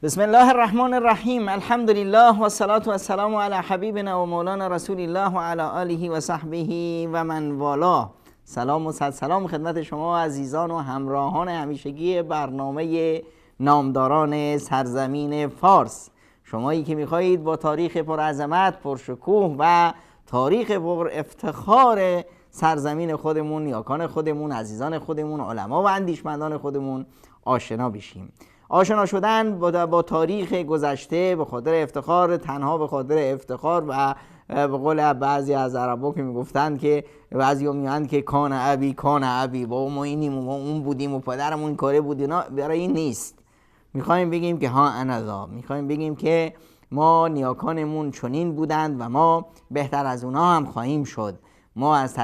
بسم الله الرحمن الرحیم. الحمد لله و الصلاة و السلام علی حبیبنا و مولانا رسول الله و علی آله و صحبه و من والاه. سلام و صد سلام خدمت شما عزیزان و همراهان همیشگی برنامه نامداران سرزمین فارس. شمایی که میخواهید با تاریخ پرعظمت، پرشکوه و تاریخ پر افتخار سرزمین خودمون، نیاکان خودمون، عزیزان خودمون، علما و اندیشمندان خودمون آشنا بشیم. آشنا شدن با تاریخ گذشته به خاطر افتخار، تنها به خاطر افتخار و به قول بعضی از عربا که میگفتند که بعضی ها میگن که کان ابی با ما اینیم و اون بودیم و پدرمون این کاره بود، اینا برای این نیست. میخوایم بگیم که ها انذا، میخوایم بگیم که ما نیاکانمون چنین بودند و ما بهتر از اونا هم خواهیم شد. ما از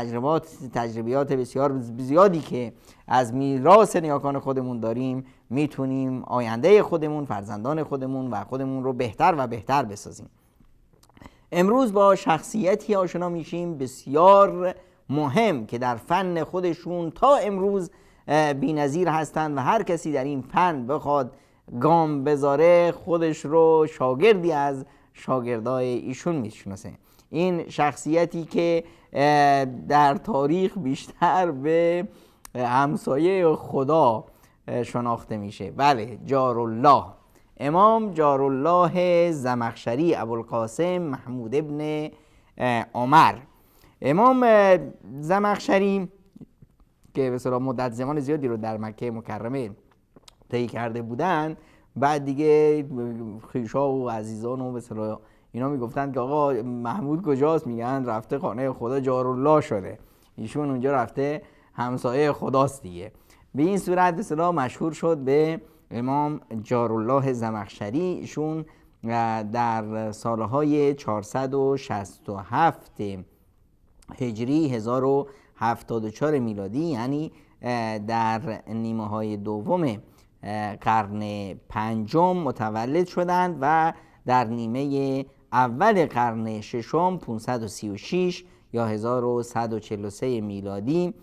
تجربیات بسیار زیادی که از میراث نیاکان خودمون داریم میتونیم آینده خودمون، فرزندان خودمون و خودمون رو بهتر و بهتر بسازیم. امروز با شخصیتی آشنا میشیم بسیار مهم که در فن خودشون تا امروز بی‌نظیر هستند و هر کسی در این فن بخواد گام بذاره خودش رو شاگردی از شاگردای ایشون میشناسه. این شخصیتی که در تاریخ بیشتر به همسایه خدا شناخته میشه، بله، جارالله، امام جارالله زمخشری ابوالقاسم محمود ابن عمر. امام زمخشری که به اصطلاح مدت زمان زیادی رو در مکه مکرمه طی کرده بودن، بعد دیگه خویشا و عزیزان و به اصطلاح اینا میگفتن که آقا محمود کجاست؟ میگن رفته خانه خدا جارالله شده، ایشون اونجا رفته همسایه خداست دیگه. به این صورت به اصطلاح مشهور شد به امام جارالله زمخشری. ایشون در سالهای 467 هجری 1074 میلادی، یعنی در نیمه های دوم قرن پنجم متولد شدند و در نیمه اول قرن ششم 536 یا 1143 میلادی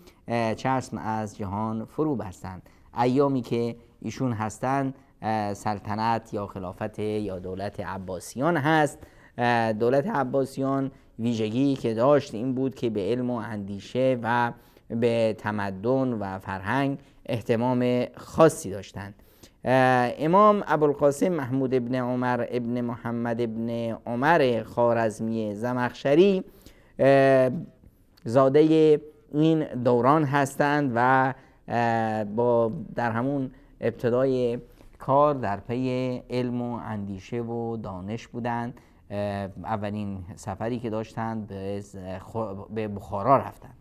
چشم از جهان فرو بستند. ایامی که ایشون هستند سلطنت یا خلافت یا دولت عباسیان هست. دولت عباسیان ویژگی که داشت این بود که به علم و اندیشه و به تمدن و فرهنگ اهتمام خاصی داشتند. امام ابوالقاسم محمود ابن عمر ابن محمد ابن عمر خوارزمی زمخشری زاده این دوران هستند و در همون ابتدای کار در پی علم و اندیشه و دانش بودند. اولین سفری که داشتند به بخارا رفتند.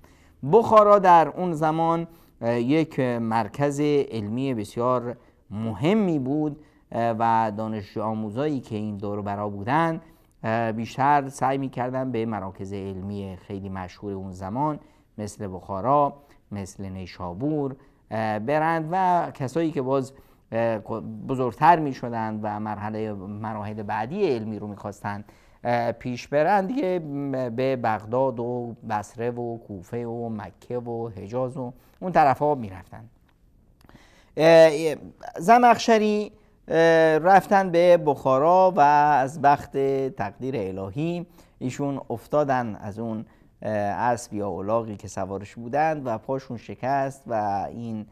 بخارا در اون زمان یک مرکز علمی بسیار مهمی بود و دانش آموزایی که این دور برا بودند بیشتر سعی می‌کردن به مراکز علمی خیلی مشهور اون زمان مثل بخارا، مثل نیشابور برند و کسایی که باز بزرگتر می‌شدند و مراحل بعدی علمی رو می‌خواستند پیش برند دیگه به بغداد و بصره و کوفه و مکه و حجاز و اون طرف‌ها می‌رفتند. زمخشری رفتن به بخارا و از بخت تقدیر الهی ایشون افتادن از اون اسب یا الاغی که سوارش بودند و پاشون شکست و این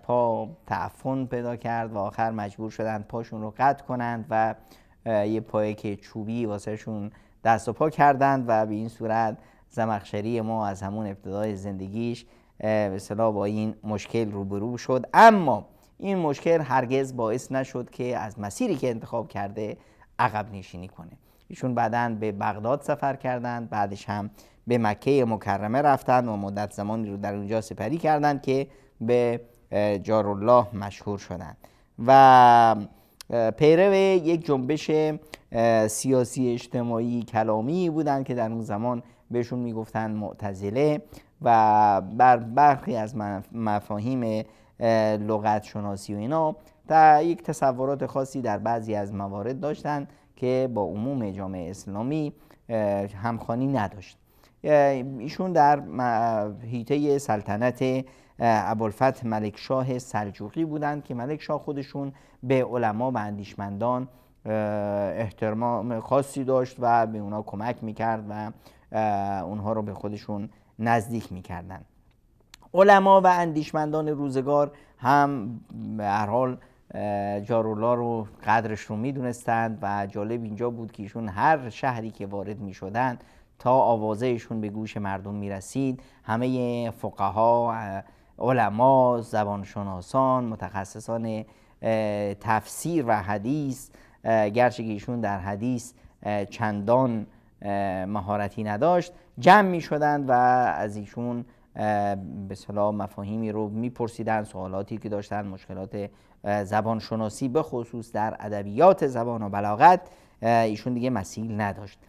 پا تعفن پیدا کرد و آخر مجبور شدند پاشون رو قطع کنند و یه پای که چوبی واسه شون دست و پا کردند و به این صورت زمخشری ما از همون ابتدای زندگیش به اصطلاح با این مشکل روبرو شد. اما این مشکل هرگز باعث نشد که از مسیری که انتخاب کرده عقب نشینی کنه. ایشون بعداً به بغداد سفر کردند، بعدش هم به مکه مکرمه رفتند و مدت زمانی رو در اونجا سپری کردند که به جارالله مشهور شدند و پیرو یک جنبش سیاسی اجتماعی کلامی بودند که در اون زمان بهشون میگفتن معتزله و بر برخی از مفاهیم لغت شناسی و اینا تا یک تصورات خاصی در بعضی از موارد داشتند که با عموم جامعه اسلامی همخوانی نداشت. ایشون در حیطه سلطنت ابوالفتح ملکشاه سلجوقی بودند که ملکشاه خودشون به علما و اندیشمندان احترام خاصی داشت و به اونا کمک میکرد و اونها رو به خودشون نزدیک میکردن. علما و اندیشمندان روزگار هم به هر حال جارالله رو قدرش رو میدونستند و جالب اینجا بود که ایشون هر شهری که وارد میشدن تا آوازهشون به گوش مردم میرسید همه فقها، علما، زبانشناسان، متخصصان تفسیر و حدیث، گرچه که ایشون در حدیث چندان مهارتی نداشت، جمع می شدند و از ایشون به اصطلاح مفاهیمی رو میپرسیدن، سوالاتی که داشتن، مشکلات زبان شناسی به خصوص در ادبیات زبان و بلاغت ایشون دیگه مثیل نداشت.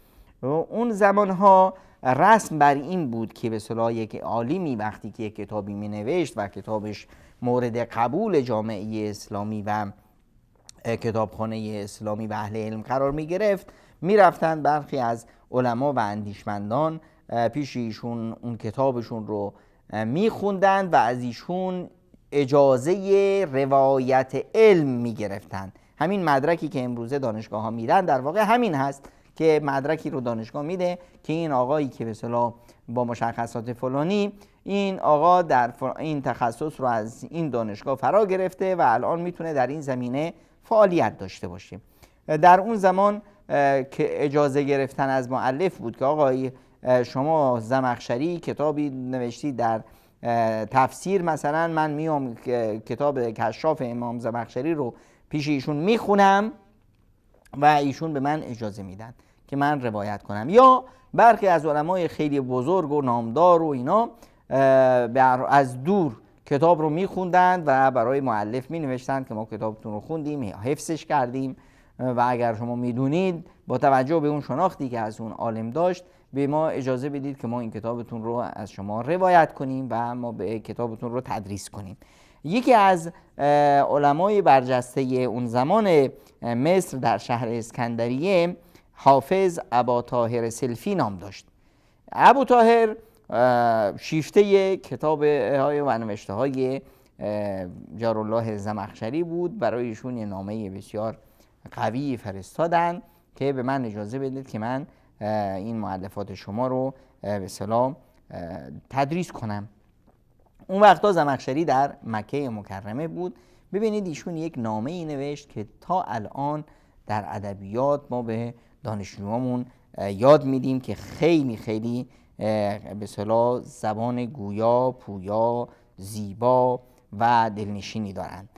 اون زمانها رسم بر این بود که به اصطلاح یک عالمی وقتی که یک کتابی می نوشت و کتابش مورد قبول جامعه اسلامی و کتابخانه اسلامی و اهل علم قرار می گرفت، می رفتن برخی از علما و اندیشمندان پیش ایشون اون کتابشون رو می خوندن و از ایشون اجازه روایت علم می گرفتن. همین مدرکی که امروزه دانشگاه ها میدن در واقع همین هست که مدرکی رو دانشگاه میده که این آقایی که به اصطلاح با مشخصات فلانی، این آقا در این تخصص رو از این دانشگاه فرا گرفته و الان میتونه در این زمینه فعالیت داشته باشه. در اون زمان که اجازه گرفتن از مؤلف بود که آقای شما زمخشری کتابی نوشتی در تفسیر، مثلا من میام کتاب کشاف امام زمخشری رو پیش ایشون میخونم و ایشون به من اجازه میدن که من روایت کنم. یا برخی از علمای خیلی بزرگ و نامدار و اینا از دور کتاب رو میخوندند و برای مؤلف مینوشتند که ما کتابتون رو خوندیم، حفظش کردیم و اگر شما میدونید با توجه به اون شناختی که از اون عالم داشت به ما اجازه بدید که ما این کتابتون رو از شما روایت کنیم و ما به کتابتون رو تدریس کنیم. یکی از علمای برجسته اون زمان مصر در شهر اسکندریه حافظ اباطاهر سلفی نام داشت. ابوطاهر شیفته کتاب های و نوشته های جارالله زمخشری بود. برای ایشون یه نامه بسیار قوی فرستادن که به من اجازه بدید که من این مؤلفات شما رو به اصطلاح تدریس کنم. اون وقتا زمخشری در مکه مکرمه بود. ببینید ایشون یک نامه ای نوشت که تا الان در ادبیات ما به دانشجوامون یاد میدیم که خیلی خیلی به اصطلاح زبان گویا، پویا، زیبا و دلنشینی دارند.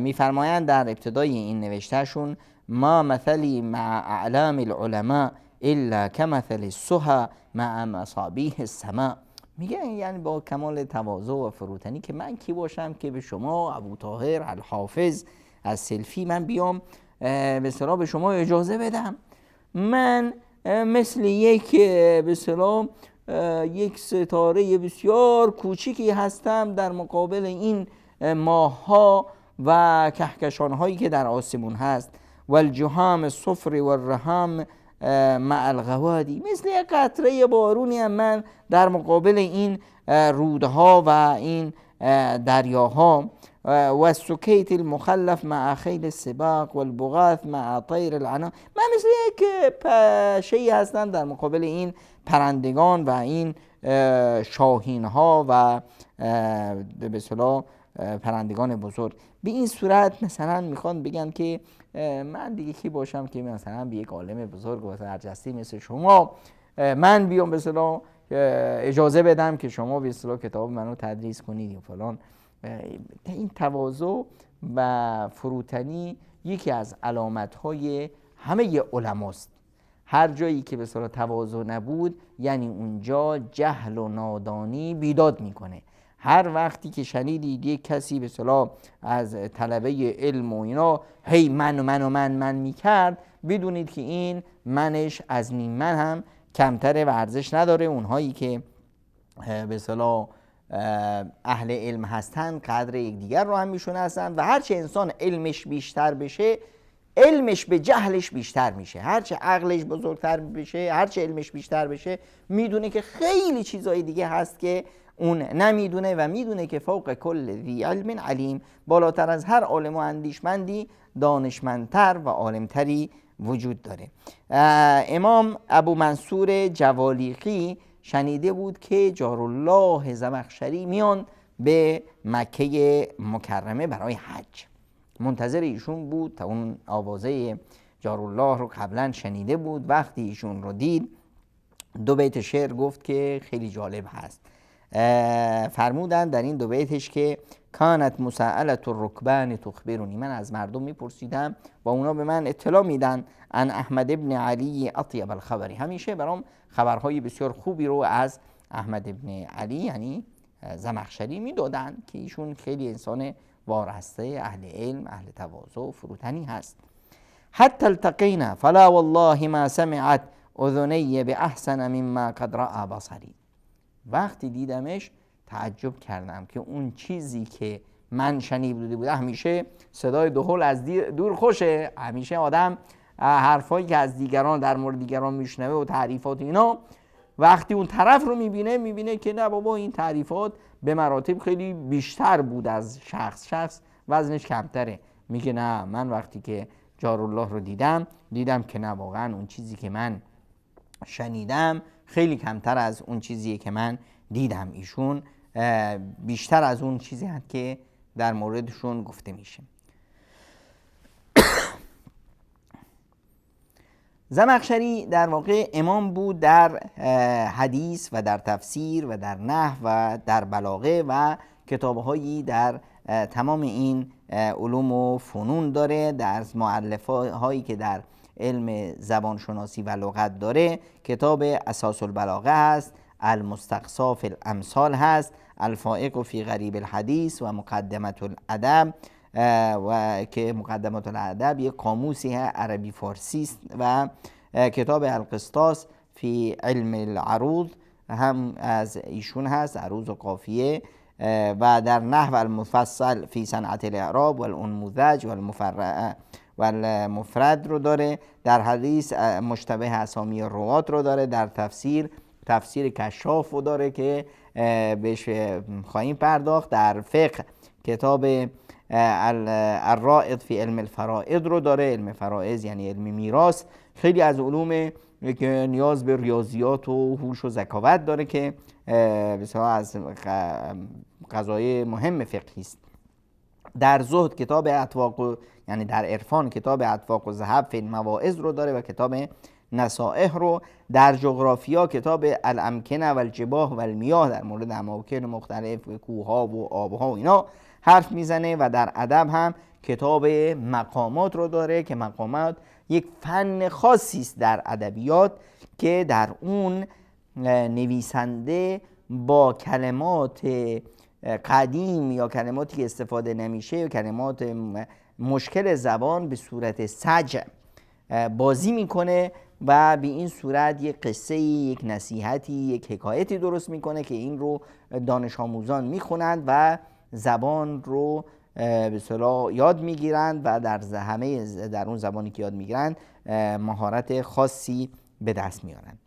میفرمایند در ابتدای این نوشتهشون: ما مثلی مع اعلام العلماء الا كمثل السها مع مصابیح السماء. میگه یعنی با کمال تواضع و فروتنی که من کی باشم که به شما ابوطاهر الحافظ از سلفی من بیام به اصطلاح به شما اجازه بدم. من مثل یک به اصطلاح یک ستاره بسیار کوچیکی هستم در مقابل این ماه‌ها و کهکشان‌هایی که در آسمون هست. والجهام الصفر والرهام مع الغوادی. مثل یک قطره بارونی هم من در مقابل این رودها و این دریاها. و السکیت المخلف مع خیل السباق والبغاث مع طیر العنا. من مثل یک پشه‌ای هستم در مقابل این پرندگان و این شاهین ها و به اصطلاح پرندگان بزرگ. به این صورت مثلا میخوان بگن که من دیگه کی باشم که مثلا به یک عالم بزرگ و برجسته مثل شما من بیام به اصطلاح اجازه بدم که شما به اصطلاح کتاب منو تدریس کنید و فلان. این تواضع و فروتنی یکی از علامت‌های همه علماست. هر جایی که به اصطلاح تواضع نبود یعنی اونجا جهل و نادانی بیداد میکنه. هر وقتی که شنیدید یک کسی به اصطلاح از طلبه علم و اینا هی من میکرد، بدونید که این منش از نیم من هم کمتره و ارزش نداره. اونهایی که به اصطلاح اهل علم هستن قدر یکدیگر رو هم میشناسن و هرچه انسان علمش بیشتر بشه علمش به جهلش بیشتر میشه. هرچه عقلش بزرگتر بشه، هرچه علمش بیشتر بشه، میدونه که خیلی چیزای دیگه هست که اون نمیدونه و میدونه که فوق کل ذی علم علیم، بالاتر از هر عالم و اندیشمندی دانشمندتر و عالمتری وجود داره. امام ابو منصور جوالیقی شنیده بود که جارالله زمخشری میان به مکه مکرمه برای حج. منتظر ایشون بود تا اون آوازه جارالله رو قبلا شنیده بود. وقتی ایشون رو دید 2 بیت شعر گفت که خیلی جالب هست. فرمودن در این 2 بیتش که کانت مساءلة الرکبان تخبرونی، من از مردم میپرسیدم و اونا به من اطلاع میدن ان احمد ابن علی اطیب الخبری، همیشه برام خبرهای بسیار خوبی رو از احمد ابن علی یعنی زمخشری میدادن که ایشون خیلی انسان وارسته، اهل علم، اهل تواضع، فروتنی هست. حتی التقینا فلا والله ما سمعت اذنی باحسن مما قد رأى بصری. وقتی دیدمش تعجب کردم که اون چیزی که من شنیده بودم، همیشه صدای دهل از دور خوشه، همیشه آدم حرفایی که از دیگران در مورد دیگران میشنوه و تعریفات اینا، وقتی اون طرف رو میبینه که نه بابا این تعریفات به مراتب خیلی بیشتر بود از شخص وزنش کمتره. میگه نه، من وقتی که جارالله رو دیدم که نه، واقعا اون چیزی که من شنیدم خیلی کمتر از اون چیزیه که من دیدم. ایشون بیشتر از اون چیزی هست که در موردشون گفته میشه. زمخشری در واقع امام بود در حدیث و در تفسیر و در نحو و در بلاغه و کتابهایی در تمام این علوم و فنون داره. در مؤلفهایی که در علم زبانشناسی و لغت داره، کتاب اساس البلاغه هست، المستقصی فی الامثال هست، الفائق فی غریب الحدیث و مقدمة الادب، و که مقدمة الادب یک قاموسی عربی فارسی است، و کتاب القسطاس فی علم العروض هم از ایشون هست، عروض و قافیه، و در نحو المفصل فی صنعت الاعراب والانموذج والمفرد رو داره. در حدیث مشتبه اسامی الروات رو داره. در تفسیر کشاف رو داره که بهش خواهیم پرداخت. در فقه کتاب الرائد فی علم الفرائض رو داره. علم فرائض یعنی علم میراث، خیلی از علوم که نیاز به ریاضیات و هوش و ذکاوت داره که بسیار از قضایای مهم فقهی است. در زهد کتاب اطواق، یعنی در عرفان کتاب اطواق و ذهب فی المواعظ رو داره و کتاب نصائح رو. در جغرافیا کتاب الامکنه و الجباه و المیاه در مورد اماکن مختلف، کوه‌ها و آب‌ها و اینا حرف میزنه. و در ادب هم کتاب مقامات رو داره که مقامات یک فن خاصی است در ادبیات که در اون نویسنده با کلمات قدیم یا کلماتی که استفاده نمیشه یا کلمات مشکل زبان به صورت سجع بازی میکنه و به این صورت یک قصه، یک نصیحتی، یک حکایتی درست میکنه که این رو دانش آموزان میخونند و زبان رو به اصطلاح یاد میگیرند و در اون زبانی که یاد میگیرند مهارت خاصی به دست میارند.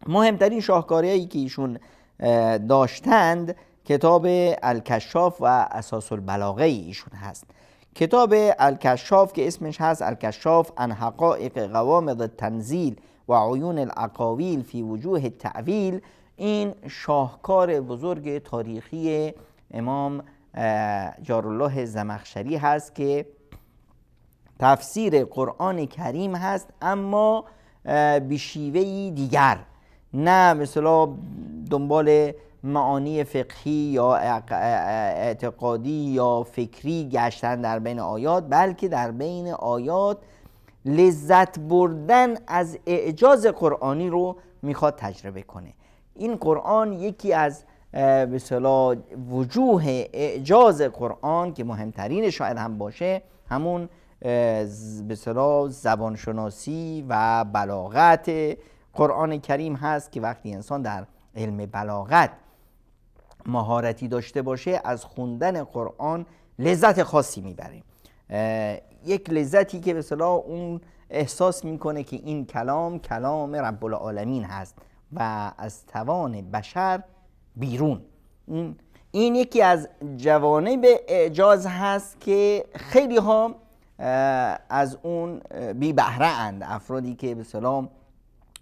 مهمترین شاهکاریایی که ایشون داشتند کتاب الکشاف و اساس البلاغه ایشون هست. کتاب الکشاف که اسمش هست الکشاف عن حقائق قوامض التنزیل و عیون الاقاویل فی وجوه التأویل، این شاهکار بزرگ تاریخی امام جارالله زمخشری هست که تفسیر قرآن کریم هست، اما به شیوهی دیگر، نه مثلا دنبال معانی فقهی یا اعتقادی یا فکری گشتن در بین آیات، بلکه در بین آیات لذت بردن از اعجاز قرآنی رو میخواد تجربه کنه. این قرآن یکی از به اصطلاح وجوه اعجاز قرآن که مهمترین شاید هم باشه همون به اصطلاح زبانشناسی و بلاغت قرآن کریم هست که وقتی انسان در علم بلاغت مهارتی داشته باشه از خوندن قرآن لذت خاصی میبره، یک لذتی که به اصطلاح اون احساس میکنه که این کلام رب العالمین هست و از توان بشر بیرون. این یکی از جوانب اعجاز هست که خیلی ها از اون بی بهره اند. افرادی که به اصطلاح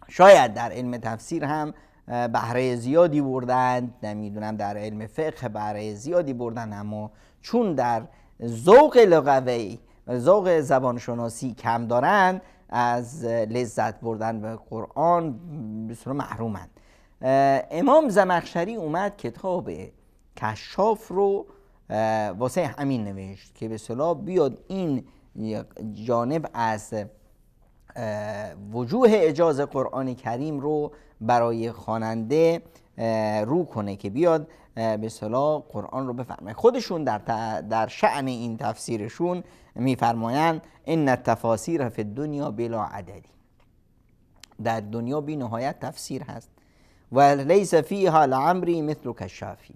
شاید در علم تفسیر هم بهره زیادی بردند، نمیدونم در علم فقه بهره زیادی بردند، اما چون در ذوق لغوی و ذوق زبانشناسی کم دارند، از لذت بردن به قرآن بسیار محرومند. امام زمخشری اومد کتاب کشاف رو واسه همین نوشت که به اصطلاح بیاد این جانب از وجوه اعجاز قرآن کریم رو برای خواننده رو کنه که بیاد به اصطلاح قرآن رو بفهمه. خودشون در شأن این تفسیرشون میفرمایند ان التفاسیر فی الدنیا بلا عددی، در دنیا بی نهایت تفسیر هست، و لیس فیها لعمری مثل کشافی،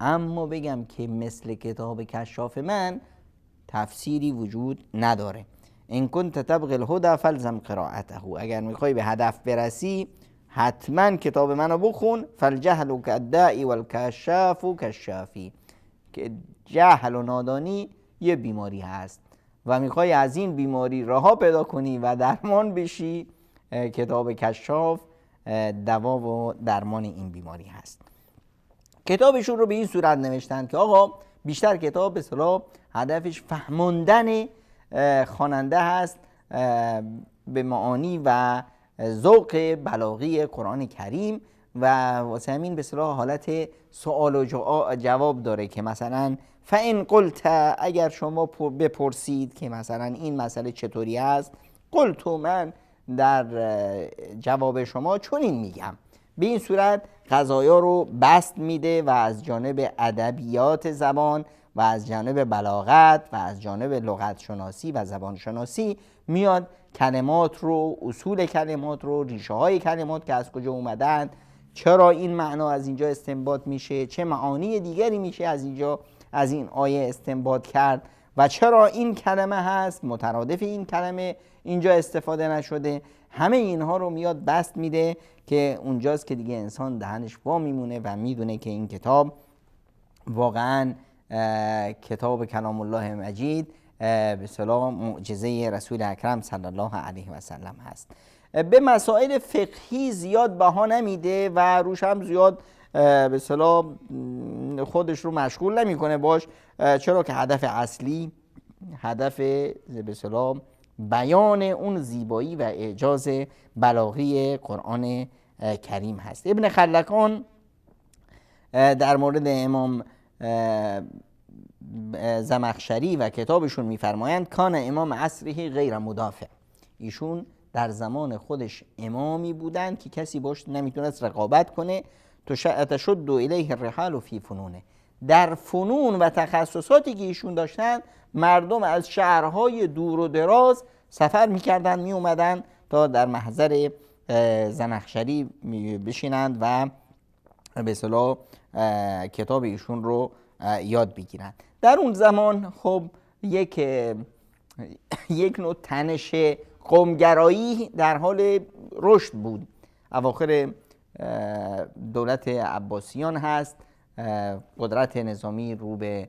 اما بگم که مثل کتاب کشاف من تفسیری وجود نداره. ان کنت تبغی الهدى فالزم قراءته، اگر میخوای به هدف برسی حتما کتاب منو بخون. فالجهل کالداء والکشاف کشافی، که جهل و نادانی یه بیماری هست و میخوای از این بیماری رها پیدا کنی و درمان بشی، کتاب کشاف دوا و درمان این بیماری هست. کتابشون رو به این صورت نوشتن که آقا بیشتر کتاب به اصطلاح هدفش فهموندن خواننده هست به معانی و ذوق بلاغی قرآن کریم، و واسه همین به اصطلاح حالت سوال و جواب داره که مثلا فإن قلت، اگر شما بپرسید که مثلا این مسئله چطوری است، قلت من در جواب شما چنین میگم. به این صورت قضایا رو بسط میده و از جانب ادبیات زبان و از جانب بلاغت و از جانب لغت شناسی و زبان شناسی میاد کلمات رو، اصول کلمات رو، ریشه های کلمات که از کجا اومدن، چرا این معنا از اینجا استنباط میشه، چه معانی دیگری میشه از اینجا از این آیه استنباط کرد و چرا این کلمه هست مترادف این کلمه اینجا استفاده نشده. همه اینها رو میاد بسط میده که اونجاست که دیگه انسان دهنش وا میمونه و میدونه که این کتاب واقعا کتاب کلام الله مجید به اصطلاح معجزه رسول اکرم صلی الله علیه و سلم هست. به مسائل فقهی زیاد بها نمیده و روش هم زیاد به اصطلاح خودش رو مشغول نمیکنه باش، چرا که هدف اصلی هدف به اصطلاح بیان اون زیبایی و اعجاز بلاغی قرآن کریم هست. ابن خلکان در مورد امام زمخشری و کتابشون میفرمایند کان امام عصره غیر مدافع، ایشون در زمان خودش امامی بودند که کسی باش نمیتونست رقابت کنه. تشد الیه الرحال فی فنونه، در فنون و تخصصاتی که ایشون داشتن مردم از شهرهای دور و دراز سفر میکردن می اومدن تا در محضر زمخشری بشینند و به اصطلاح کتاب ایشون رو یاد بگیرن. در اون زمان خب یک نوع تنش قومگرایی در حال رشد بود. اواخر دولت عباسیان هست، قدرت نظامی رو به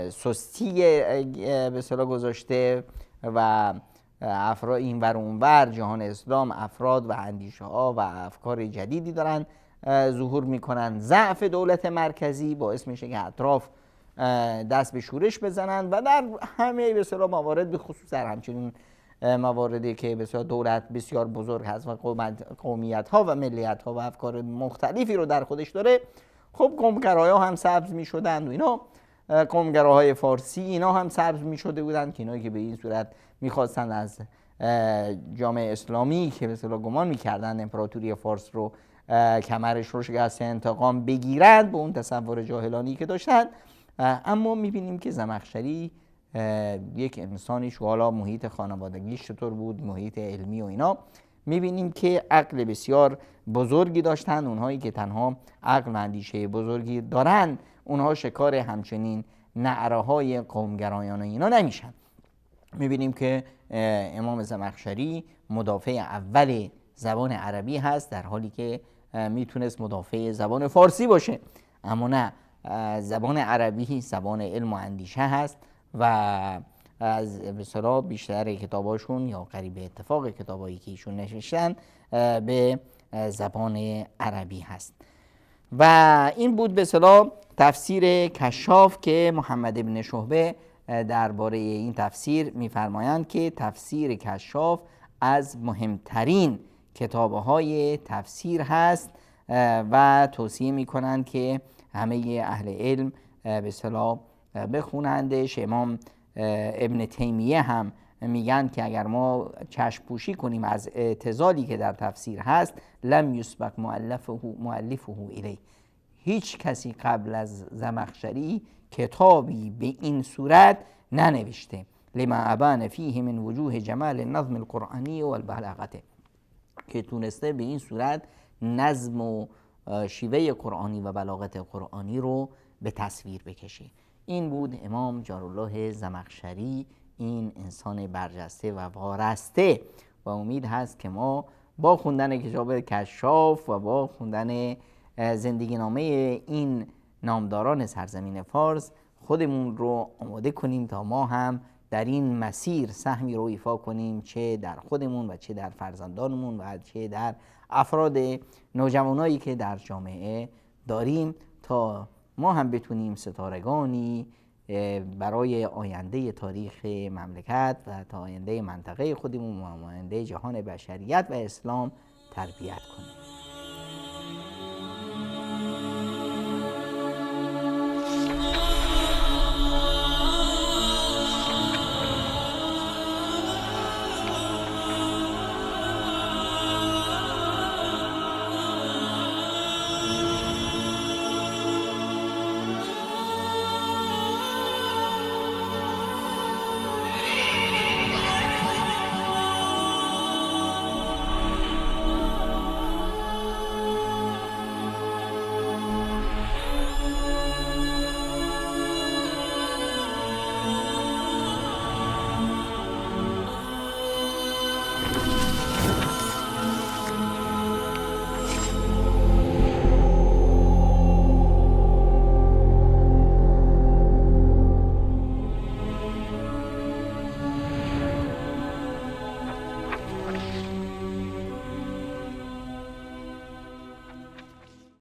سستی به اصطلاح گذاشته و افراد این ور اون ور جهان اسلام افراد و اندیشه ها و افکار جدیدی دارن ظهور میکنن. ضعف دولت مرکزی باعث میشه که اطراف دست به شورش بزنن و در همه به اصطلاح موارد، به خصوص در همچنین مواردی که به اصطلاح دولت بسیار بزرگ هست و قومیت ها و ملیت ها و افکار مختلفی رو در خودش داره، خب قومگراها هم سبز میشدن و اینا، قومگراهای فارسی اینا هم سبز میشده بودن که اینایی که به این صورت میخواستن از جامعه اسلامی که به اصطلاح گمان میکردن امپراتوری فارس رو کمرش رو شکست انتقام بگیرند به اون تصور جاهلانی که داشتن. اما میبینیم که زمخشری یک انسانیش، حالا محیط خانوادگیش چطور بود، محیط علمی و اینا، میبینیم که عقل بسیار بزرگی داشتن. اونهایی که تنها عقل و اندیشه بزرگی دارن اونها شکار همچنین نعره‌های قومگرایانه اینا نمیشن. میبینیم که امام زمخشری مدافع اول زبان عربی هست، در حالی که میتونست مدافع زبان فارسی باشه، اما نه، زبان عربی زبان علم و اندیشه هست و از به اصطلاح بیشتر کتاباشون یا قریب اتفاق کتابایی که ایشون نوشتن به زبان عربی هست. و این بود به اصطلاح تفسیر کشاف که محمد ابن شعبه درباره این تفسیر می‌فرمایند که تفسیر کشاف از مهمترین کتاب‌های تفسیر هست و توصیه می‌کنند که همه اهل علم به اصطلاح بخونندش. امام ابن تیمیه هم میگن که اگر ما چشم پوشی کنیم از اعتزالی که در تفسیر هست، لم یسبق مؤلفه الیه، هیچ کسی قبل از زمخشری کتابی به این صورت ننوشته. لما ابان فیه من وجوه جمال النظم القرآنی و البلاغه، که تونسته به این صورت نظم و شیوه قرآنی و بلاغت قرآنی رو به تصویر بکشه. این بود امام جارالله زمخشری، این انسان برجسته و وارسته، و امید هست که ما با خوندن کتاب کشاف و با خوندن زندگی نامه این نامداران سرزمین فارس خودمون رو آماده کنیم تا ما هم در این مسیر سهمی رو ایفا کنیم، چه در خودمون و چه در فرزندانمون و چه در افراد نوجوانایی که در جامعه داریم، تا ما هم بتونیم ستارگانی برای آینده تاریخ مملکت و تا آینده منطقه خودمون و آینده جهان بشریت و اسلام تربیت کنیم.